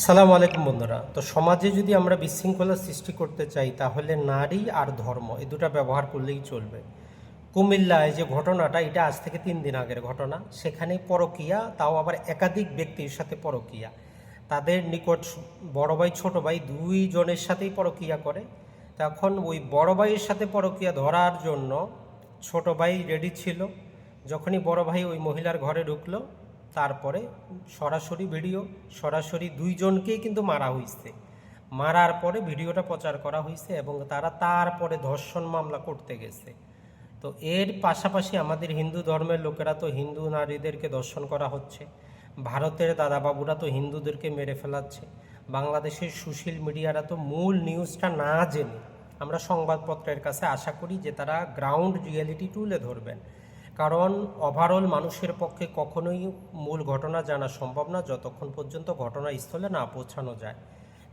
আসসালামু আলাইকুম বন্ধুরা। তো সমাজে যদি আমরা বিশৃঙ্খলা সৃষ্টি করতে চাই তাহলে নারী আর ধর্ম এই দুটো ব্যবহার করলেই চলবে। কুমিল্লায় যে ঘটনাটা, এটা আজ থেকে 3 দিন আগের ঘটনা। সেখানে পরকীয়া, তাও আবার একাধিক ব্যক্তির সাথে পরকীয়া। তাদের নিকট বড় ভাই ছোট ভাই দুইজনের সাথেই পরকীয়া করে। তখন ওই বড় ভাইয়ের সাথে পরকীয়া ধরার জন্য ছোট ভাই রেডি ছিল। যখনই বড় ভাই ওই মহিলার ঘরে ঢুকলো, তারপরে সরাসরি ভিডিও, সরাসরি দুইজনকেই কিন্তু মারা হয়েছে। মারার পরে ভিডিওটা প্রচার করা হয়েছে এবং তারা তারপরে ধর্ষণ মামলা করতে গেছে। তো এর পাশাপাশি আমাদের হিন্দু ধর্মের লোকেরা তো হিন্দু নারীদেরকে ধর্ষণ করা হচ্ছে, ভারতের দাদাবাবুরা তো হিন্দুদেরকে মেরে ফেলাচ্ছে, বাংলাদেশের সোশ্যাল মিডিয়ারা তো মূল নিউজটা না জেনে, আমরা সংবাদপত্রের কাছে আশা করি যে তারা গ্রাউন্ড রিয়েলিটি তুলে ধরবেন। কারণ ওভারঅল মানুষের পক্ষে কখনোই মূল ঘটনা জানা সম্ভব না যতক্ষণ পর্যন্ত ঘটনাস্থলে না পৌঁছানো যায়।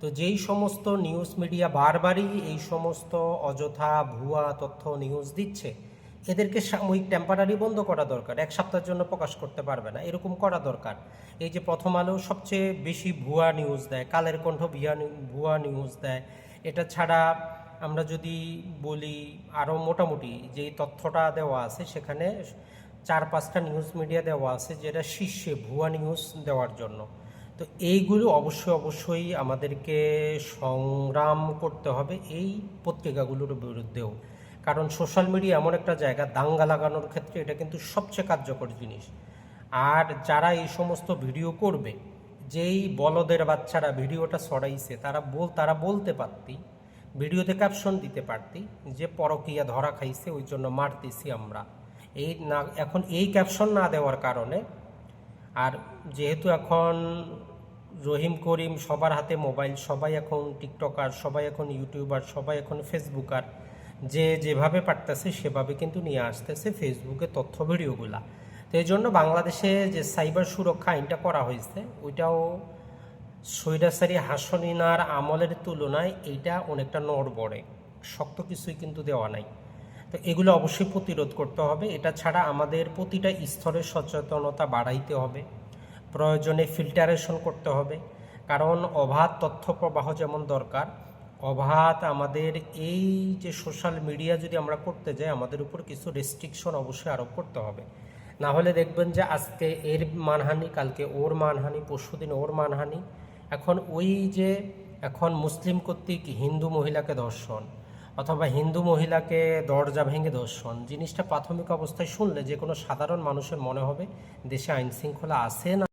তো যেই সমস্ত নিউজ মিডিয়া বারবারই এই সমস্ত অযথা ভুয়া তথ্য নিউজ দিচ্ছে, এদেরকে সাময়িক টেম্পারারি বন্ধ করা দরকার। 1 সপ্তাহের জন্য প্রকাশ করতে পারবে না, এরকম করা দরকার। এই যে প্রথম আলো সবচেয়ে বেশি ভুয়া নিউজ দেয়, কালের কণ্ঠ ভুয়া নিউজ দেয়। এটা ছাড়া আমরা যদি বলি আরও মোটামুটি যেই তথ্যটা দেওয়া আছে, সেখানে 4-5টা নিউজ মিডিয়া দেওয়া আছে যেটা শীর্ষে ভুয়া নিউজ দেওয়ার জন্য। তো এইগুলো অবশ্যই আমাদেরকে সংগ্রাম করতে হবে এই পত্রিকাগুলোর বিরুদ্ধেও। কারণ সোশ্যাল মিডিয়া এমন একটা জায়গা, দাঙ্গা লাগানোর ক্ষেত্রে এটা কিন্তু সবচেয়ে কার্যকর জিনিস। আর যারা এই সমস্ত ভিডিও করবে, যেই বলদের বাচ্চারা ভিডিওটা ছড়াইছে, তারা বলতে পারতি, ভিডিওতে ক্যাপশন দিতে পারতি যে পরকীয়া ধরা খাইছে ওই জন্য মারতেছি আমরা। এই না, এখন এই ক্যাপশন না দেওয়ার কারণে, আর যেহেতু এখন রহিম করিম সবার হাতে মোবাইল, সবাই এখন টিকটকার, সবাই এখন ইউটিউবার, সবাই এখন ফেসবুকার, যে যেভাবে পারতেছে সেভাবে কিন্তু নিয়ে আসতেছে ফেসবুকে তথ্য ভিডিওগুলা। তো এই জন্য বাংলাদেশে যে সাইবার সুরক্ষা আইনটা করা হয়েছে, ওইটাও স্বৈরাচারী হাসিনার আমলের তুলনায় এইটা অনেকটা নড়বড়ে, শক্ত কিছুই কিন্তু দেওয়া নাই। তো এগুলো অবশ্যই প্রতিরোধ করতে হবে। এটা ছাড়া আমাদের প্রতিটা স্তরের সচেতনতা বাড়াইতে হবে, প্রয়োজনে ফিল্টারেশন করতে হবে। কারণ অবাধ তথ্য প্রবাহ যেমন দরকার, অবাধ আমাদের এই যে সোশ্যাল মিডিয়া যদি আমরা করতে যাই, আমাদের উপর কিছু রেস্ট্রিকশন অবশ্যই আরোপ করতে হবে। না হলে দেখবেন যে আজকে এর মানহানি, কালকে ওর মানহানি, পরশুদিন ওর মানহানি। এখন মুসলিম কর্তৃক হিন্দু মহিলাকে ধর্ষণ, অথবা হিন্দু মহিলাকে দরজা ভেঙে ধর্ষণ, জিনিসটা প্রাথমিক অবস্থায় শুনলে যে কোনো সাধারণ মানুষের মনে হবে দেশে আইন শৃঙ্খলা আছে না।